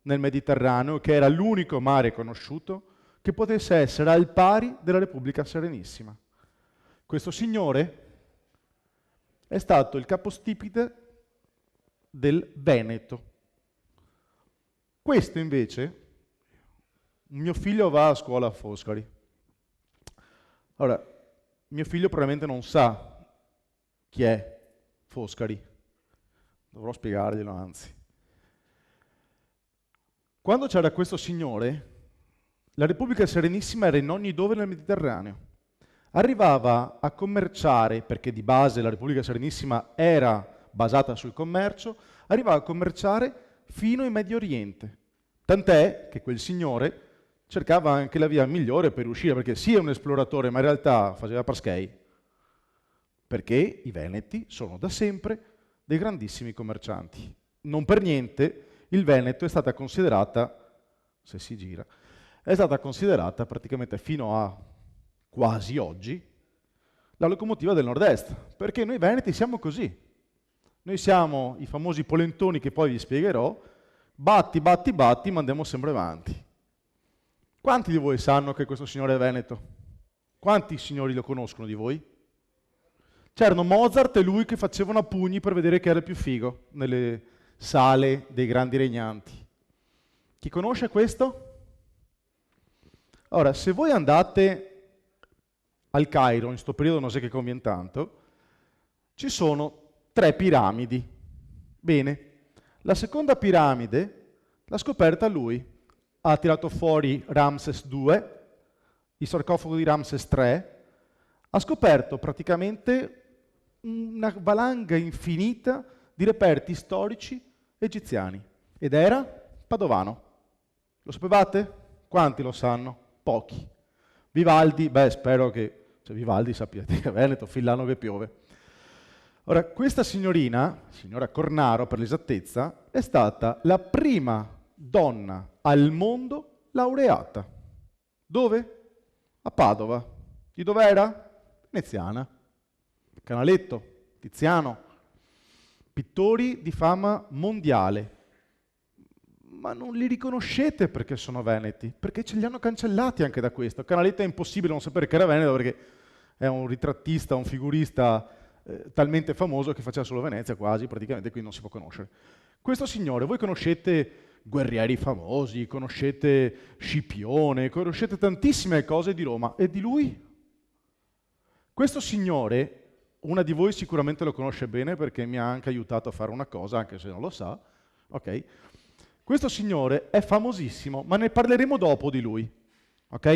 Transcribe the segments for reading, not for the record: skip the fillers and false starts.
nel Mediterraneo, che era l'unico mare conosciuto che potesse essere al pari della Repubblica Serenissima. Questo signore è stato il capostipite del Veneto. Questo invece, mio figlio va a scuola a Foscari. Allora, mio figlio probabilmente non sa chi è Foscari. Dovrò spiegarglielo, anzi. Quando c'era questo signore, la Repubblica Serenissima era in ogni dove nel Mediterraneo. Arrivava a commerciare, perché di base la Repubblica Serenissima era basata sul commercio, arrivava a commerciare fino in Medio Oriente. Tant'è che quel signore cercava anche la via migliore per uscire, perché sì è un esploratore, ma in realtà faceva Paschei, perché i Veneti sono da sempre dei grandissimi commercianti. Non per niente il Veneto è stata considerata, se si gira, è stata considerata praticamente fino a quasi oggi la locomotiva del nord-est, perché noi veneti siamo così. Noi siamo i famosi polentoni che poi vi spiegherò, batti, batti, batti, ma andiamo sempre avanti. Quanti di voi sanno che questo signore è veneto? Quanti signori lo conoscono di voi? C'erano Mozart e lui che facevano a pugni per vedere chi era il più figo nelle sale dei grandi regnanti. Chi conosce questo? Ora, se voi andate al Cairo, in questo periodo non so che conviene tanto, ci sono 3 piramidi. Bene, la seconda piramide l'ha scoperta lui. Ha tirato fuori Ramses II, il sarcofago di Ramses III, ha scoperto praticamente una valanga infinita di reperti storici egiziani. Ed era padovano. Lo sapevate? Quanti lo sanno? Pochi. Vivaldi, beh, spero che Vivaldi sappiate che è Veneto, fin l'anno che piove. Ora, questa signorina, signora Cornaro per l'esattezza, è stata la prima donna al mondo laureata. Dove? A Padova. Di dov'era? Veneziana. Canaletto, Tiziano, pittori di fama mondiale. Ma non li riconoscete perché sono veneti, perché ce li hanno cancellati anche da questo. Canaletto è impossibile non sapere che era veneto perché è un ritrattista, un figurista talmente famoso che faceva solo Venezia quasi, praticamente, quindi non si può conoscere. Questo signore, voi conoscete guerrieri famosi, conoscete Scipione, conoscete tantissime cose di Roma, e di lui? Questo signore, una di voi sicuramente lo conosce bene perché mi ha anche aiutato a fare una cosa, anche se non lo sa, ok? Questo signore è famosissimo, ma ne parleremo dopo di lui, ok?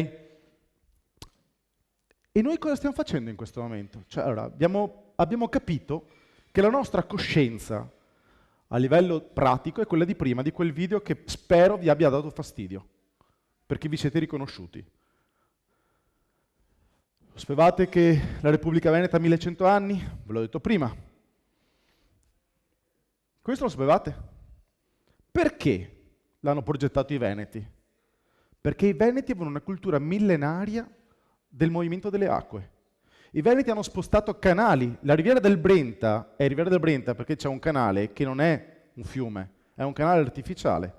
E noi cosa stiamo facendo in questo momento? Cioè, allora, abbiamo capito che la nostra coscienza a livello pratico è quella di prima, di quel video che spero vi abbia dato fastidio, perché vi siete riconosciuti. Sapevate che la Repubblica Veneta ha 1100 anni? Ve l'ho detto prima. Questo lo sapevate? Perché l'hanno progettato i Veneti? Perché i Veneti avevano una cultura millenaria del movimento delle acque. I Veneti hanno spostato canali. La riviera del Brenta è riviera del Brenta perché c'è un canale che non è un fiume, è un canale artificiale.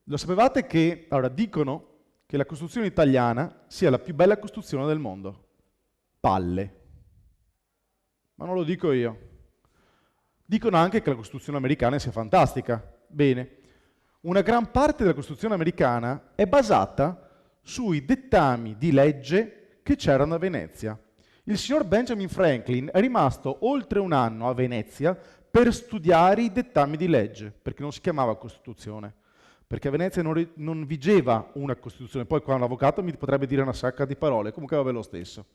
Lo sapevate che, allora, dicono che la costruzione italiana sia la più bella costruzione del mondo? Palle. Ma non lo dico io. Dicono anche che la costruzione americana sia fantastica. Bene. Una gran parte della costruzione americana è basata sui dettami di legge che c'erano a Venezia. Il signor Benjamin Franklin è rimasto oltre un anno a Venezia per studiare i dettami di legge, perché non si chiamava Costituzione, perché a Venezia non vigeva una Costituzione. Poi qua un avvocato mi potrebbe dire una sacca di parole, comunque vabbè lo stesso.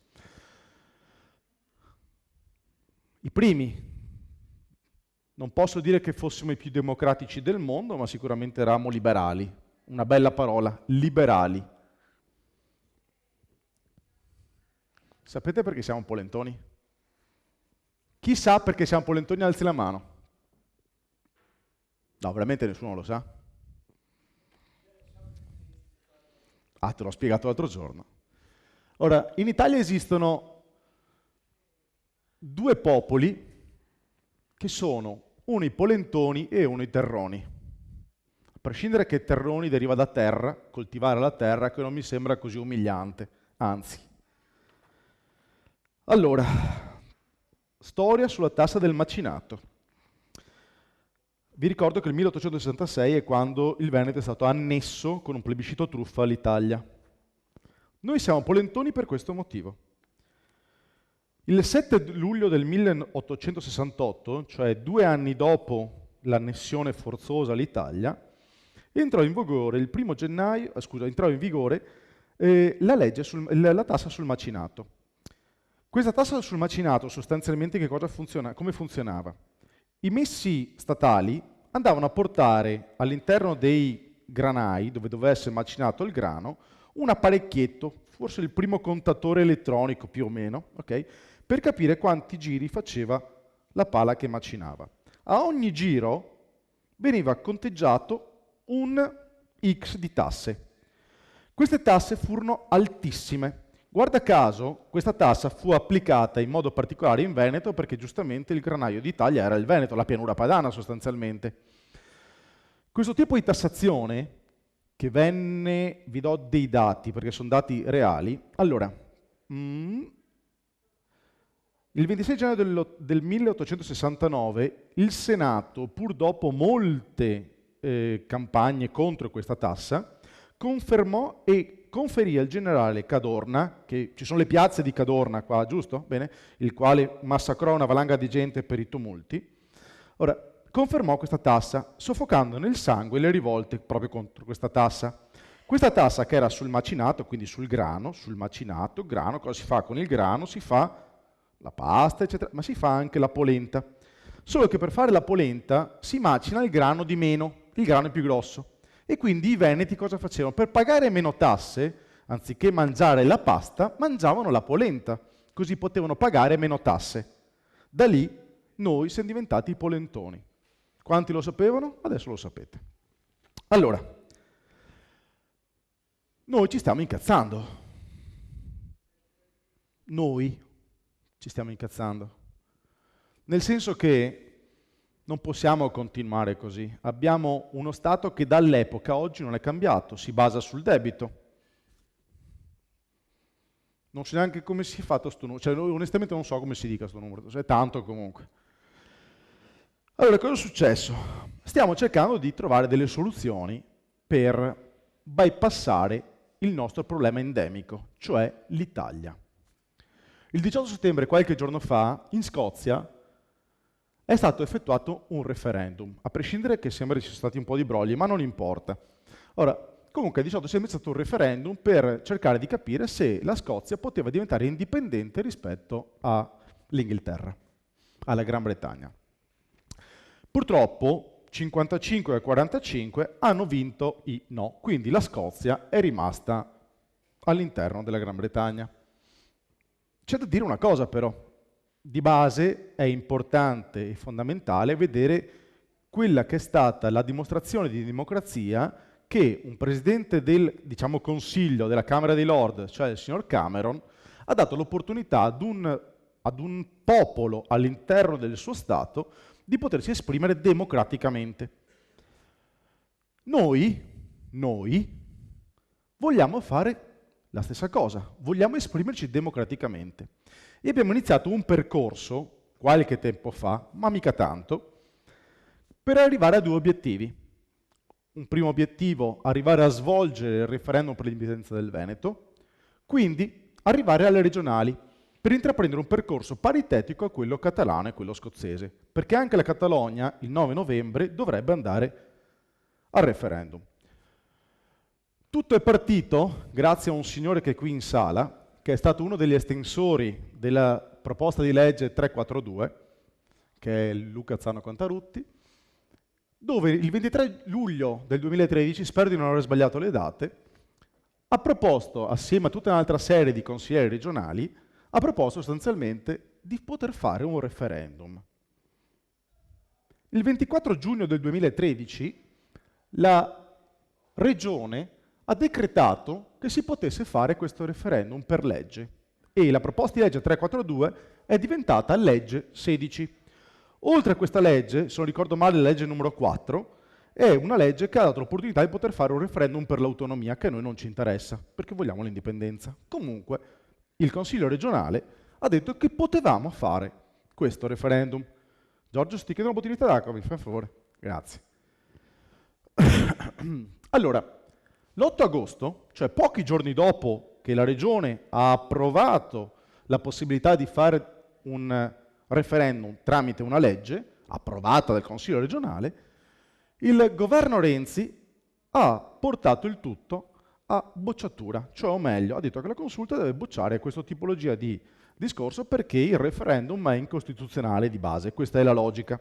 I primi, non posso dire che fossimo i più democratici del mondo, ma sicuramente eravamo liberali. Una bella parola, liberali. Sapete perché siamo polentoni? Chi sa perché siamo polentoni alzi la mano. No, veramente nessuno lo sa. Ah, te l'ho spiegato l'altro giorno. Ora, in Italia esistono 2 popoli che sono uno i polentoni e uno i terroni. prescindere che terroni deriva da terra, coltivare la terra, che non mi sembra così umiliante, anzi. Allora, storia sulla tassa del macinato. Vi ricordo che il 1866 è quando il Veneto è stato annesso con un plebiscito truffa all'Italia. Noi siamo polentoni per questo motivo. Il 7 luglio del 1868, cioè 2 anni dopo l'annessione forzosa all'Italia, entrò in vigore il 1 gennaio, entrò in vigore la tassa sul macinato. Questa tassa sul macinato sostanzialmente come funzionava? I messi statali andavano a portare all'interno dei granai, dove doveva essere macinato il grano, un apparecchietto, forse il primo contatore elettronico più o meno, okay, per capire quanti giri faceva la pala che macinava. A ogni giro veniva conteggiato un X di tasse. Queste tasse furono altissime. Guarda caso, questa tassa fu applicata in modo particolare in Veneto perché giustamente il granaio d'Italia era il Veneto, la pianura padana sostanzialmente. Questo tipo di tassazione, che venne, vi do dei dati perché sono dati reali, allora, il 26 gennaio del 1869 il Senato, pur dopo molte campagne contro questa tassa, confermò e conferì al generale Cadorna, che ci sono le piazze di Cadorna qua, giusto? Bene, il quale massacrò una valanga di gente per i tumulti. Ora, confermò questa tassa, soffocando nel sangue le rivolte proprio contro questa tassa. Questa tassa che era sul macinato, quindi sul macinato, grano, cosa si fa con il grano? Si fa la pasta, eccetera, ma si fa anche la polenta. Solo che per fare la polenta si macina il grano di meno, il grano è più grosso. E quindi i veneti cosa facevano? Per pagare meno tasse, anziché mangiare la pasta, mangiavano la polenta, così potevano pagare meno tasse. Da lì noi siamo diventati i polentoni. Quanti lo sapevano? Adesso lo sapete. Allora, noi ci stiamo incazzando. Noi ci stiamo incazzando. Nel senso che non possiamo continuare così. Abbiamo uno Stato che dall'epoca a oggi non è cambiato, si basa sul debito. Non so neanche come si fa questo numero, cioè onestamente non so come si dica questo numero, è tanto comunque. Allora, cosa è successo? Stiamo cercando di trovare delle soluzioni per bypassare il nostro problema endemico, cioè l'Italia. Il 18 settembre, qualche giorno fa, in Scozia, è stato effettuato un referendum, a prescindere che sembra ci siano stati un po' di brogli, ma non importa. Ora, comunque il 18 settembre è stato un referendum per cercare di capire se la Scozia poteva diventare indipendente rispetto all'Inghilterra, alla Gran Bretagna. Purtroppo 55 e 45 hanno vinto i no, quindi la Scozia è rimasta all'interno della Gran Bretagna. C'è da dire una cosa però. Di base è importante e fondamentale vedere quella che è stata la dimostrazione di democrazia che un presidente del, diciamo, Consiglio della Camera dei Lord, cioè il signor Cameron, ha dato l'opportunità ad un popolo all'interno del suo Stato di potersi esprimere democraticamente. Noi vogliamo fare la stessa cosa, vogliamo esprimerci democraticamente. E abbiamo iniziato un percorso, qualche tempo fa, ma mica tanto, per arrivare a 2 obiettivi. Un primo obiettivo, arrivare a svolgere il referendum per l'indipendenza del Veneto, quindi arrivare alle regionali, per intraprendere un percorso paritetico a quello catalano e quello scozzese, perché anche la Catalogna, il 9 novembre, dovrebbe andare al referendum. Tutto è partito grazie a un signore che è qui in sala, che è stato uno degli estensori della proposta di legge 342, che è Luca Zano Contarutti, dove il 23 luglio del 2013, spero di non aver sbagliato le date, ha proposto, assieme a tutta un'altra serie di consiglieri regionali, ha proposto sostanzialmente di poter fare un referendum. Il 24 giugno del 2013 la Regione ha decretato che si potesse fare questo referendum per legge e la proposta di legge 342 è diventata legge 16. Oltre a questa legge, se non ricordo male la legge numero 4, è una legge che ha dato l'opportunità di poter fare un referendum per l'autonomia, che a noi non ci interessa, perché vogliamo l'indipendenza. Comunque, il Consiglio regionale ha detto che potevamo fare questo referendum. Giorgio, sti chiedo una bottiglietta d'acqua, mi fai un favore? Grazie. Allora, l'8 agosto, cioè pochi giorni dopo che la Regione ha approvato la possibilità di fare un referendum tramite una legge, approvata dal Consiglio regionale, il governo Renzi ha portato il tutto a bocciatura, cioè o meglio, ha detto che la consulta deve bocciare questa tipologia di discorso perché il referendum è incostituzionale di base, questa è la logica.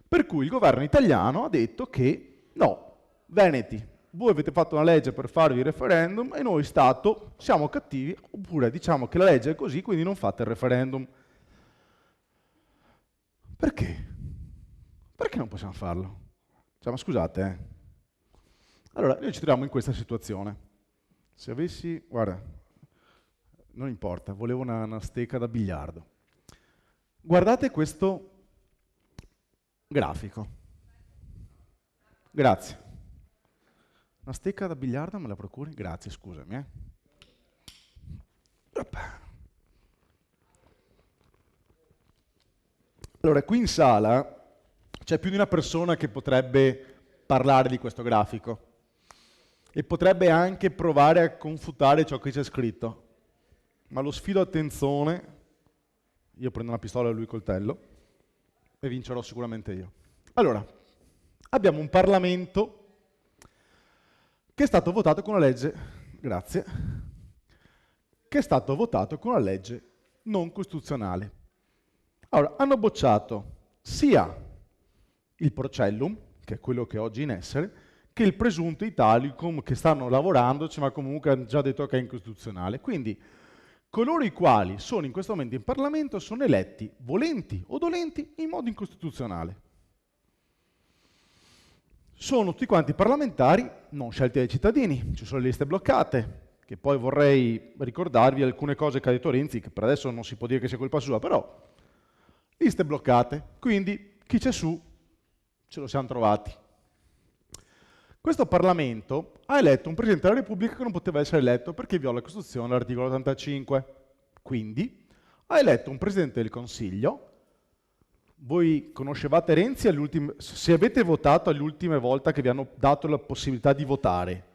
Per cui il governo italiano ha detto che no, Veneti, voi avete fatto una legge per farvi il referendum e noi Stato siamo cattivi, oppure diciamo che la legge è così, quindi non fate il referendum. Perché? Perché non possiamo farlo? Cioè, ma scusate, Allora, noi ci troviamo in questa situazione. Se avessi, guarda, non importa, volevo una stecca da biliardo. Guardate questo grafico. Grazie. Una stecca da biliardo me la procuri? Grazie, scusami. Allora, qui in sala c'è più di una persona che potrebbe parlare di questo grafico e potrebbe anche provare a confutare ciò che c'è scritto. Ma lo sfido a attenzione, io prendo una pistola e lui il coltello, e vincerò sicuramente io. Allora, abbiamo un Parlamento che è stato votato con una legge, grazie, che è stato votato con una legge non costituzionale. Allora, hanno bocciato sia il Porcellum, che è quello che è oggi in essere, che il presunto Italicum, che stanno lavorandoci, ma comunque hanno già detto che è incostituzionale. Quindi, coloro i quali sono in questo momento in Parlamento sono eletti, volenti o dolenti, in modo incostituzionale. Sono tutti quanti parlamentari non scelti dai cittadini, ci sono le liste bloccate, che poi vorrei ricordarvi alcune cose che ha detto Renzi, che per adesso non si può dire che sia colpa sua, però liste bloccate, quindi chi c'è su ce lo siamo trovati. Questo Parlamento ha eletto un Presidente della Repubblica che non poteva essere eletto perché viola la Costituzione, l'articolo 85. Quindi ha eletto un Presidente del Consiglio. Voi conoscevate Renzi se avete votato all'ultima volta che vi hanno dato la possibilità di votare?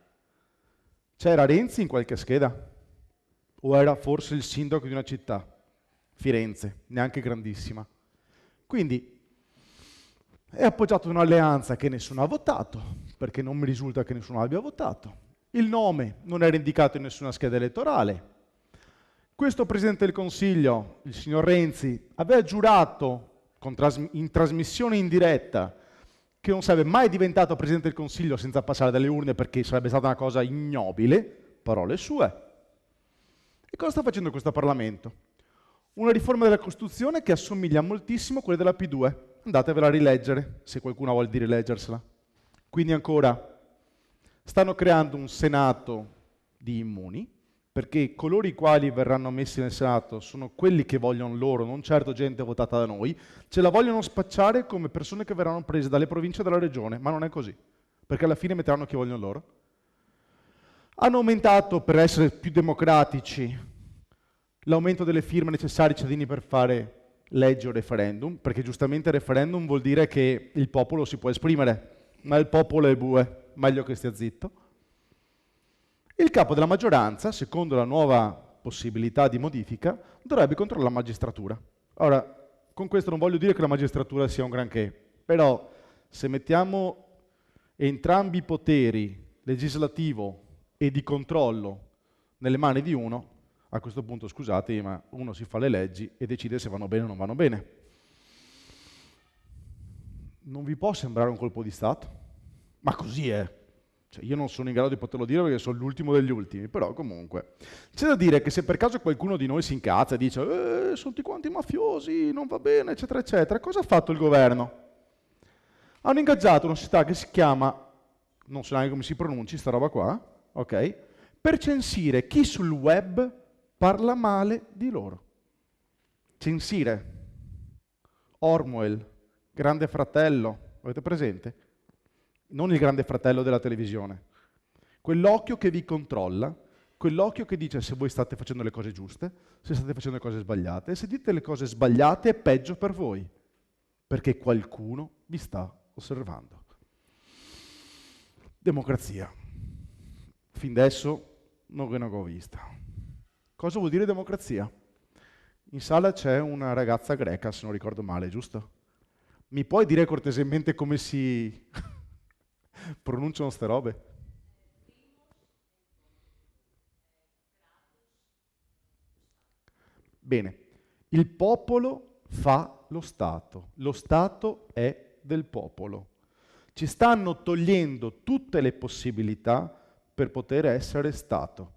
C'era Renzi in qualche scheda? O era forse il sindaco di una città? Firenze, neanche grandissima. Quindi è appoggiato da un'alleanza che nessuno ha votato, perché non mi risulta che nessuno abbia votato. Il nome non era indicato in nessuna scheda elettorale. Questo Presidente del Consiglio, il signor Renzi, aveva giurato in trasmissione in diretta che non sarebbe mai diventato Presidente del Consiglio senza passare dalle urne perché sarebbe stata una cosa ignobile, parole sue. E cosa sta facendo questo Parlamento? Una riforma della Costituzione che assomiglia moltissimo a quella della P2. Andatevela a rileggere, se qualcuno vuole di rileggersela. Quindi ancora, stanno creando un Senato di immuni, perché coloro i quali verranno messi nel Senato sono quelli che vogliono loro, non certo gente votata da noi, ce la vogliono spacciare come persone che verranno prese dalle province e dalla regione, ma non è così, perché alla fine metteranno chi vogliono loro. Hanno aumentato, per essere più democratici, l'aumento delle firme necessarie ai cittadini per fare legge o referendum, perché giustamente referendum vuol dire che il popolo si può esprimere, ma il popolo è bue, meglio che stia zitto. Il capo della maggioranza, secondo la nuova possibilità di modifica, dovrebbe controllare la magistratura. Ora, con questo non voglio dire che la magistratura sia un granché, però se mettiamo entrambi i poteri, legislativo e di controllo, nelle mani di uno, a questo punto, scusate, ma uno si fa le leggi e decide se vanno bene o non vanno bene. Non vi può sembrare un colpo di Stato? Ma così è. Cioè, io non sono in grado di poterlo dire perché sono l'ultimo degli ultimi, però comunque. C'è da dire che se per caso qualcuno di noi si incazza e dice sono tutti quanti mafiosi, non va bene, eccetera, eccetera, cosa ha fatto il governo? Hanno ingaggiato una società che si chiama, non so neanche come si pronunci, sta roba qua, ok? Per censire chi sul web parla male di loro. Censire. Orwell, Grande Fratello, avete presente? non il grande fratello della televisione. Quell'occhio che vi controlla, quell'occhio che dice se voi state facendo le cose giuste, se state facendo le cose sbagliate, e se dite le cose sbagliate è peggio per voi, perché qualcuno vi sta osservando. Democrazia. Fin adesso non ne ho vista. Cosa vuol dire democrazia? In sala c'è una ragazza greca, se non ricordo male, giusto? Mi puoi dire cortesemente come si pronunciano ste robe? Bene, il popolo fa lo Stato è del popolo. Ci stanno togliendo tutte le possibilità per poter essere Stato.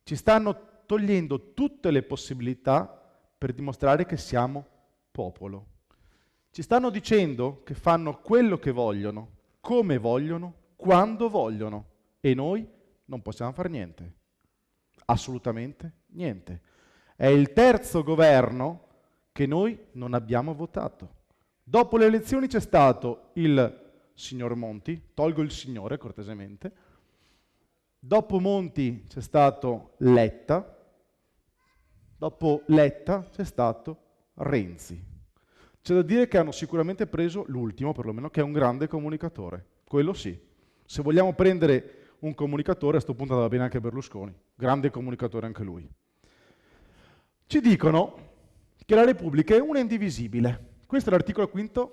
Ci stanno togliendo tutte le possibilità per dimostrare che siamo popolo. Ci stanno dicendo che fanno quello che vogliono, come vogliono, quando vogliono, e noi non possiamo fare niente. Assolutamente niente. È il terzo governo che noi non abbiamo votato. Dopo le elezioni c'è stato il signor Monti, tolgo il signore cortesemente, dopo Monti c'è stato Letta, dopo Letta c'è stato Renzi. C'è da dire che hanno sicuramente preso l'ultimo, perlomeno, che è un grande comunicatore. Quello sì. Se vogliamo prendere un comunicatore, a questo punto andava bene anche Berlusconi. Grande comunicatore anche lui. Ci dicono che la Repubblica è una indivisibile. Questo è l'articolo 5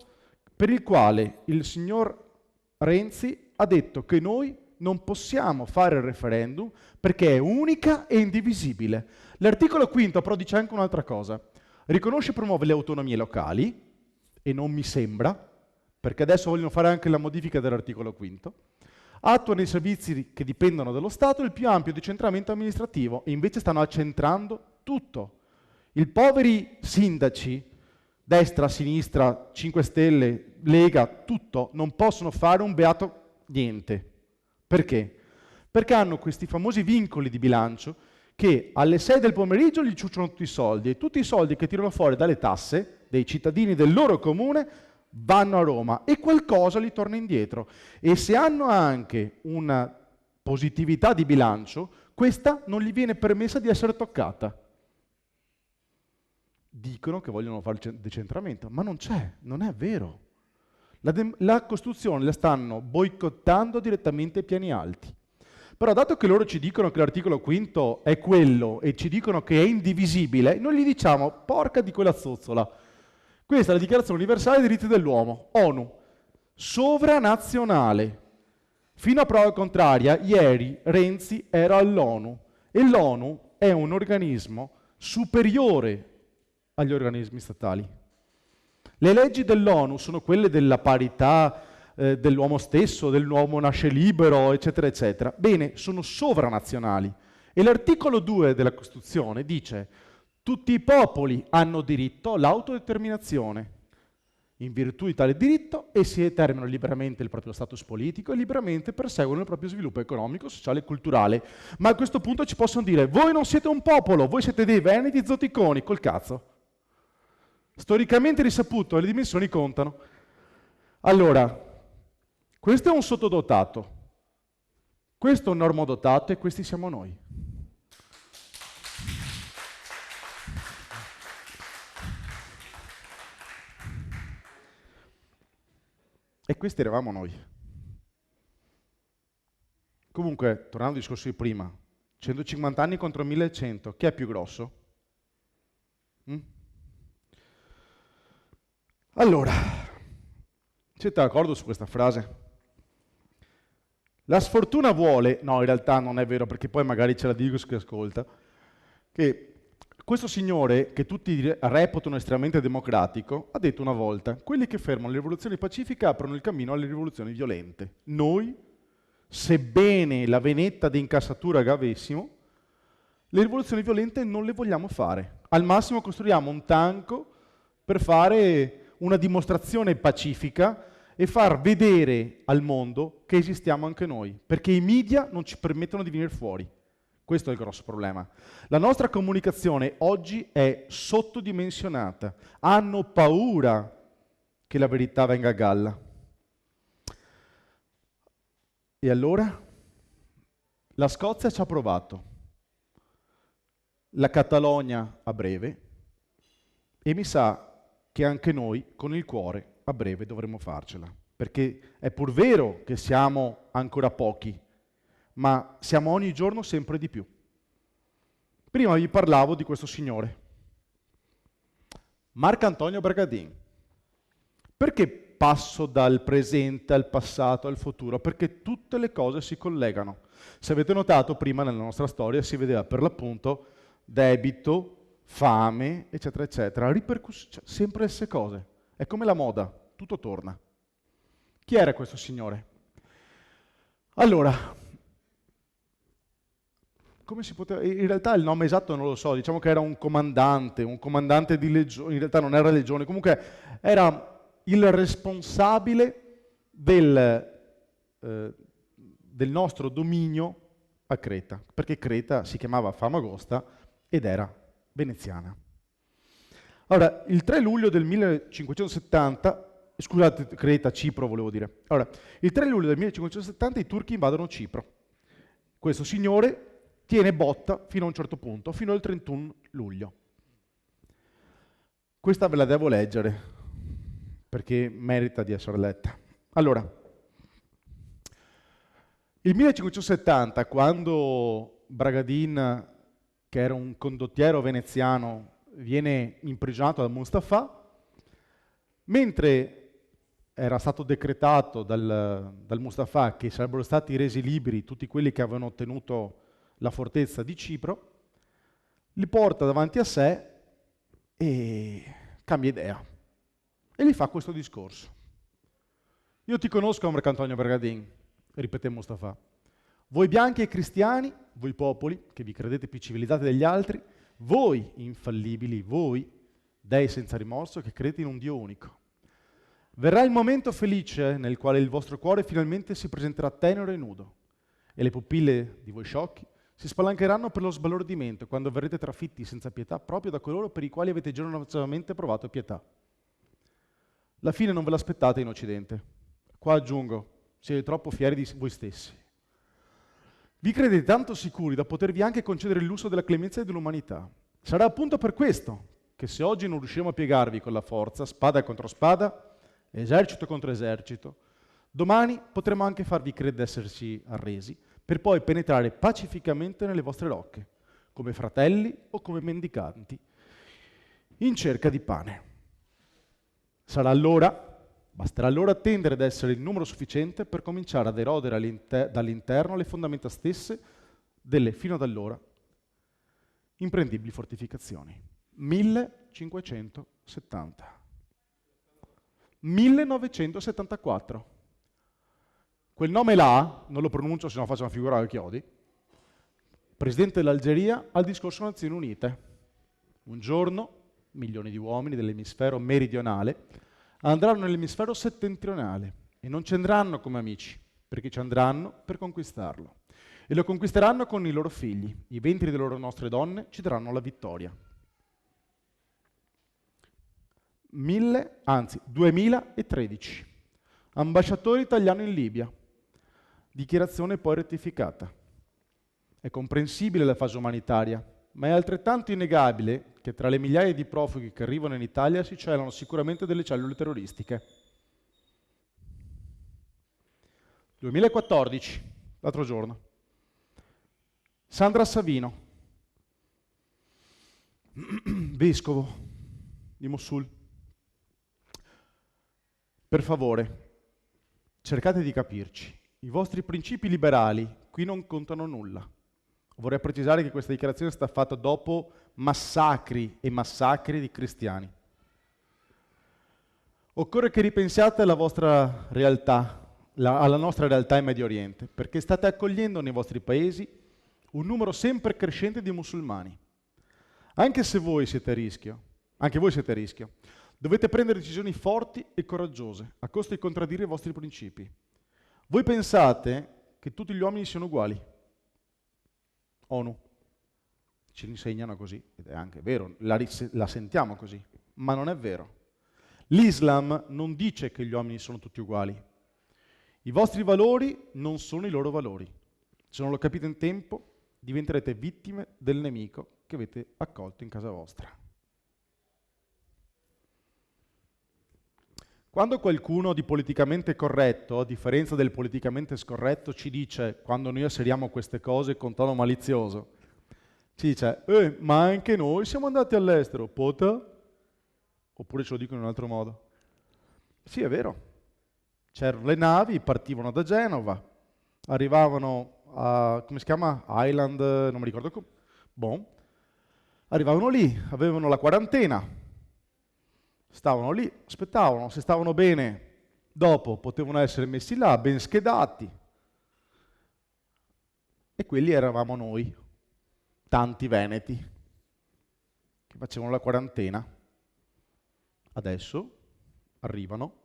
per il quale il signor Renzi ha detto che noi non possiamo fare il referendum perché è unica e indivisibile. L'articolo 5 però dice anche un'altra cosa. Riconosce e promuove le autonomie locali, e non mi sembra, perché adesso vogliono fare anche la modifica dell'articolo 5, attua nei servizi che dipendono dallo Stato il più ampio decentramento amministrativo, e invece stanno accentrando tutto. I poveri sindaci, destra, sinistra, 5 Stelle, Lega, tutto, non possono fare un beato niente. Perché? Perché hanno questi famosi vincoli di bilancio che alle 6 del pomeriggio gli ciucciano tutti i soldi, e tutti i soldi che tirano fuori dalle tasse dei cittadini del loro comune vanno a Roma e qualcosa gli torna indietro. E se hanno anche una positività di bilancio, questa non gli viene permessa di essere toccata. Dicono che vogliono fare il decentramento, ma non c'è, non è vero. La Costituzione la stanno boicottando direttamente ai piani alti. Però dato che loro ci dicono che l'articolo 5 è quello e ci dicono che è indivisibile, noi gli diciamo, porca di quella zozzola, questa è la Dichiarazione Universale dei Diritti dell'Uomo, ONU, sovranazionale. Fino a prova contraria, ieri Renzi era all'ONU, e l'ONU è un organismo superiore agli organismi statali. Le leggi dell'ONU sono quelle della parità, dell'uomo stesso, dell'uomo nasce libero, eccetera, eccetera. Bene, sono sovranazionali. E l'articolo 2 della Costituzione dice: tutti i popoli hanno diritto all'autodeterminazione. In virtù di tale diritto essi determinano liberamente il proprio status politico e liberamente perseguono il proprio sviluppo economico, sociale e culturale. Ma a questo punto ci possono dire: voi non siete un popolo, voi siete dei veneti zoticoni, col cazzo. Storicamente risaputo, le dimensioni contano. Allora, questo è un sottodotato, questo è un normodotato e questi siamo noi. E questi eravamo noi. Comunque, tornando al discorso di prima, 150 anni contro 1100, chi è più grosso? Allora, siete d'accordo su questa frase? La sfortuna vuole, no, in realtà non è vero, perché poi magari c'è la Digos che ascolta, che questo signore, che tutti reputano estremamente democratico, ha detto una volta: quelli che fermano le rivoluzioni pacifiche aprono il cammino alle rivoluzioni violente. Noi, sebbene la venetta di incassatura che avessimo, le rivoluzioni violente non le vogliamo fare. Al massimo costruiamo un tanco per fare una dimostrazione pacifica e far vedere al mondo che esistiamo anche noi, perché i media non ci permettono di venire fuori. Questo è il grosso problema. La nostra comunicazione oggi è sottodimensionata. Hanno paura che la verità venga a galla. E allora? La Scozia ci ha provato, la Catalogna a breve, e mi sa che anche noi con il cuore a breve dovremo farcela, perché è pur vero che siamo ancora pochi, ma siamo ogni giorno sempre di più. Prima vi parlavo di questo signore, Marcantonio Bragadin. Perché passo dal presente al passato al futuro? Perché tutte le cose si collegano. Se avete notato, prima nella nostra storia si vedeva per l'appunto debito, fame, eccetera, eccetera. Cioè, sempre le stesse cose. È come la moda, tutto torna. Chi era questo signore? Allora, come si poteva... In realtà il nome esatto non lo so, diciamo che era un comandante di legione, in realtà non era legione, comunque era il responsabile del nostro dominio a Creta, perché Creta si chiamava Famagosta ed era veneziana. Allora, il 3 luglio del 1570, scusate, Creta, Cipro volevo dire. Allora, il 3 luglio del 1570 i turchi invadono Cipro. Questo signore tiene botta fino a un certo punto, fino al 31 luglio. Questa ve la devo leggere, perché merita di essere letta. Allora, il 1570, quando Bragadin, che era un condottiero veneziano, viene imprigionato da Mustafa, mentre era stato decretato dal Mustafa che sarebbero stati resi liberi tutti quelli che avevano ottenuto la fortezza di Cipro, li porta davanti a sé e cambia idea e gli fa questo discorso. Io ti conosco, Marcantonio Bragadin, ripeté Mustafa. Voi bianchi e cristiani, voi popoli, che vi credete più civilizzati degli altri, voi infallibili, voi, dei senza rimorso, che credete in un Dio unico. Verrà il momento felice nel quale il vostro cuore finalmente si presenterà tenero e nudo, e le pupille di voi sciocchi si spalancheranno per lo sbalordimento quando verrete trafitti senza pietà proprio da coloro per i quali avete generosamente provato pietà. La fine non ve l'aspettate in Occidente. Qua aggiungo, siete troppo fieri di voi stessi. Vi credete tanto sicuri da potervi anche concedere il lusso della clemenza e dell'umanità. Sarà appunto per questo che se oggi non riusciremo a piegarvi con la forza, spada contro spada, esercito contro esercito, domani potremo anche farvi credere esserci arresi, per poi penetrare pacificamente nelle vostre rocche, come fratelli o come mendicanti, in cerca di pane. Basterà allora attendere ad essere il numero sufficiente per cominciare ad erodere dall'interno le fondamenta stesse delle, fino ad allora, imprendibili fortificazioni. 1570. 1974. Quel nome là, non lo pronuncio se no faccio una figura a chiodi, presidente dell'Algeria al discorso Nazioni Unite. Un giorno, milioni di uomini dell'emisfero meridionale andranno nell'emisfero settentrionale e non ci andranno come amici, perché ci andranno per conquistarlo. E lo conquisteranno con i loro figli. I ventri delle loro nostre donne ci daranno la vittoria. 2013. Ambasciatore italiano in Libia. Dichiarazione poi rettificata. È comprensibile la fase umanitaria, ma è altrettanto innegabile che tra le migliaia di profughi che arrivano in Italia si celano sicuramente delle cellule terroristiche. 2014, l'altro giorno. Sandra Savino, vescovo di Mosul. Per favore, cercate di capirci. I vostri principi liberali qui non contano nulla. Vorrei precisare che questa dichiarazione è stata fatta dopo massacri e massacri di cristiani. Occorre che ripensiate alla vostra realtà, alla nostra realtà in Medio Oriente, perché state accogliendo nei vostri paesi un numero sempre crescente di musulmani. Anche voi siete a rischio, dovete prendere decisioni forti e coraggiose, a costo di contraddire i vostri principi. Voi pensate che tutti gli uomini siano uguali? ONU ci insegnano così, ed è anche vero, la sentiamo così, ma non è vero. L'Islam non dice che gli uomini sono tutti uguali. I vostri valori non sono i loro valori. Se non lo capite in tempo, diventerete vittime del nemico che avete accolto in casa vostra. Quando qualcuno di politicamente corretto, a differenza del politicamente scorretto, ci dice, quando noi asseriamo queste cose con tono malizioso, ci dice, ma anche noi siamo andati all'estero, pota? Oppure ce lo dico in un altro modo. Sì, è vero. C'erano le navi, partivano da Genova, arrivavano a, come si chiama? Island, non mi ricordo come. Bon. Arrivavano lì, avevano la quarantena, stavano lì, aspettavano, se stavano bene, dopo potevano essere messi là, ben schedati. E quelli eravamo noi, tanti veneti, che facevano la quarantena. Adesso arrivano,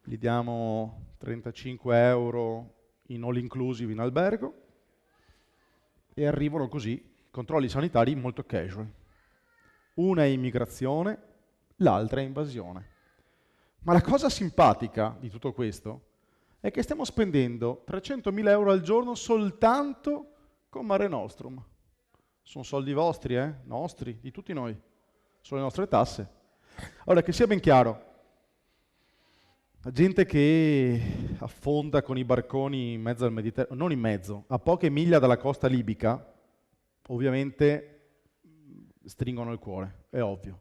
gli diamo 35 euro in all inclusive in albergo e arrivano così, controlli sanitari molto casual. Una è immigrazione, l'altra è invasione. Ma la cosa simpatica di tutto questo è che stiamo spendendo 300.000 euro al giorno soltanto con Mare Nostrum. Sono soldi vostri, nostri, di tutti noi. Sono le nostre tasse. Ora, che sia ben chiaro, la gente che affonda con i barconi in mezzo al Mediterraneo, non in mezzo, a poche miglia dalla costa libica, ovviamente stringono il cuore, è ovvio.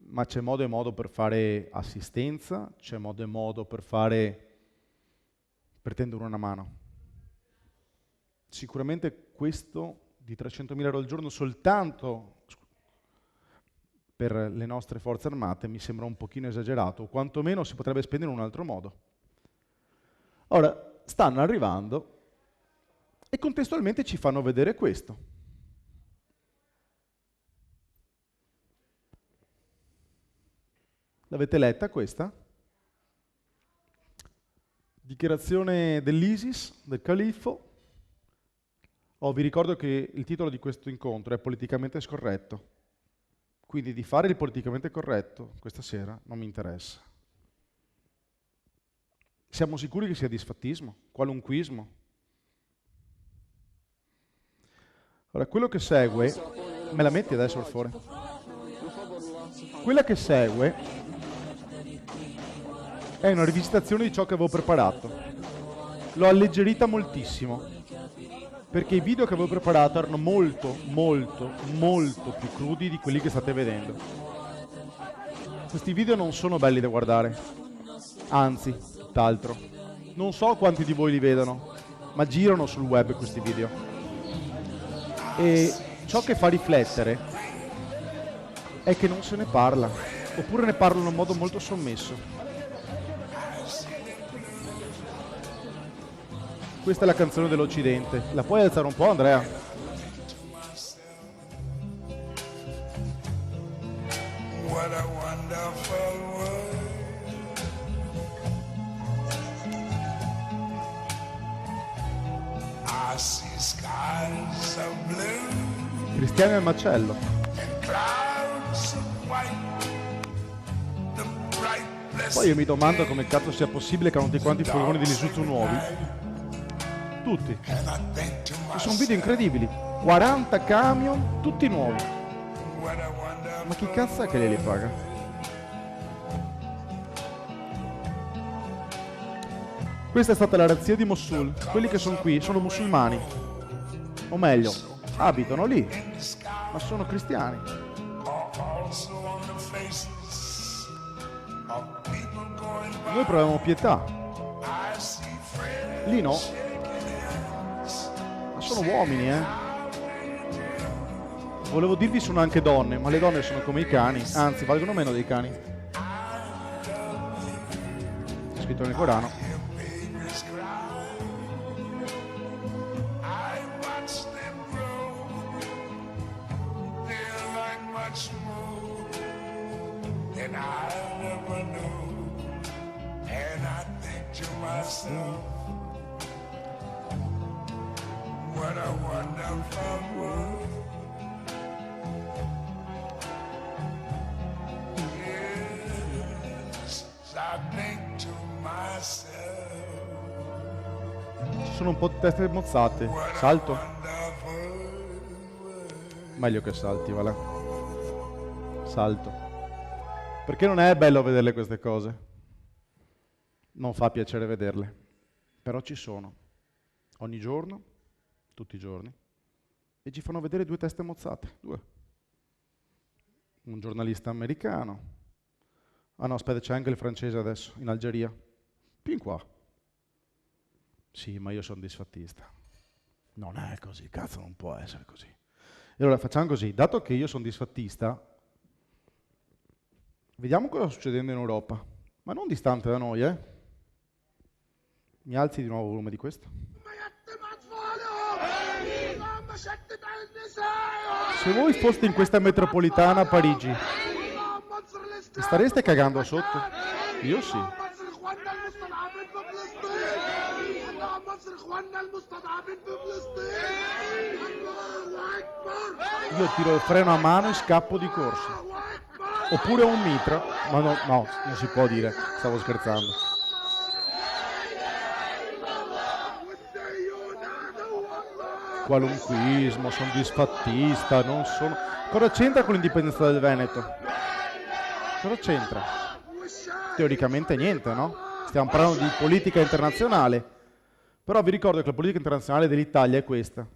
Ma c'è modo e modo per fare assistenza, c'è modo e modo per tendere una mano. Sicuramente questo di 300.000 euro al giorno soltanto per le nostre forze armate mi sembra un pochino esagerato, o quantomeno si potrebbe spendere in un altro modo. Ora, stanno arrivando e contestualmente ci fanno vedere questo. L'avete letta questa? Dichiarazione dell'ISIS, del califfo. Vi ricordo che il titolo di questo incontro è politicamente scorretto. Quindi di fare il politicamente corretto questa sera non mi interessa. Siamo sicuri che sia disfattismo, qualunquismo? Allora, quello che segue, me la metti adesso per favore? Quella che segue è una rivisitazione di ciò che avevo preparato. L'ho alleggerita moltissimo, perché i video che avevo preparato erano molto, molto, molto più crudi di quelli che state vedendo. Questi video non sono belli da guardare, anzi, tutt'altro. Non so quanti di voi li vedono, ma girano sul web questi video. E ciò che fa riflettere è che non se ne parla, oppure ne parlano in modo molto sommesso. Questa è la canzone dell'Occidente. La puoi alzare un po', Andrea? What a wonderful world. I see skies of blue. Cristiano al macello. Clouds of white. The bright. Poi io mi domando come cazzo sia possibile che hanno tutti quanti i furgoni dell'Isuzu nuovi. Tutti. Ci sono video incredibili. 40 camion, tutti nuovi. Ma chi cazzo è che li paga? Questa è stata la razzia di Mosul. Quelli che sono qui sono musulmani. O meglio, abitano lì, ma sono cristiani. Noi proviamo pietà. Lì no. Sono uomini, Volevo dirvi sono anche donne, ma le donne sono come i cani, anzi valgono meno dei cani. È scritto nel Corano. What a wonderful world. Yes, I think to sono un po' di teste mozzate. Salto? Meglio che salti, va là. Salto. Perché non è bello vederle queste cose. Non fa piacere vederle. Però ci sono. Ogni giorno, tutti i giorni. E ci fanno vedere 2 teste mozzate. 2. Un giornalista americano. Ah no, aspetta, c'è anche il francese adesso, in Algeria. Più in qua. Sì, ma io sono disfattista. Non è così, cazzo, non può essere così. E allora facciamo così, dato che io sono disfattista, vediamo cosa sta succedendo in Europa, ma non distante da noi, eh? Mi alzi di nuovo il volume di questo. Se voi foste in questa metropolitana a Parigi, mi stareste cagando sotto? Io sì. Io tiro il freno a mano e scappo di corsa. Oppure un mitra, ma no, non si può dire, stavo scherzando. Qualunquismo, sono disfattista, non sono... Cosa c'entra con l'indipendenza del Veneto? Cosa c'entra? Teoricamente niente, no? Stiamo parlando di politica internazionale. Però vi ricordo che la politica internazionale dell'Italia è questa.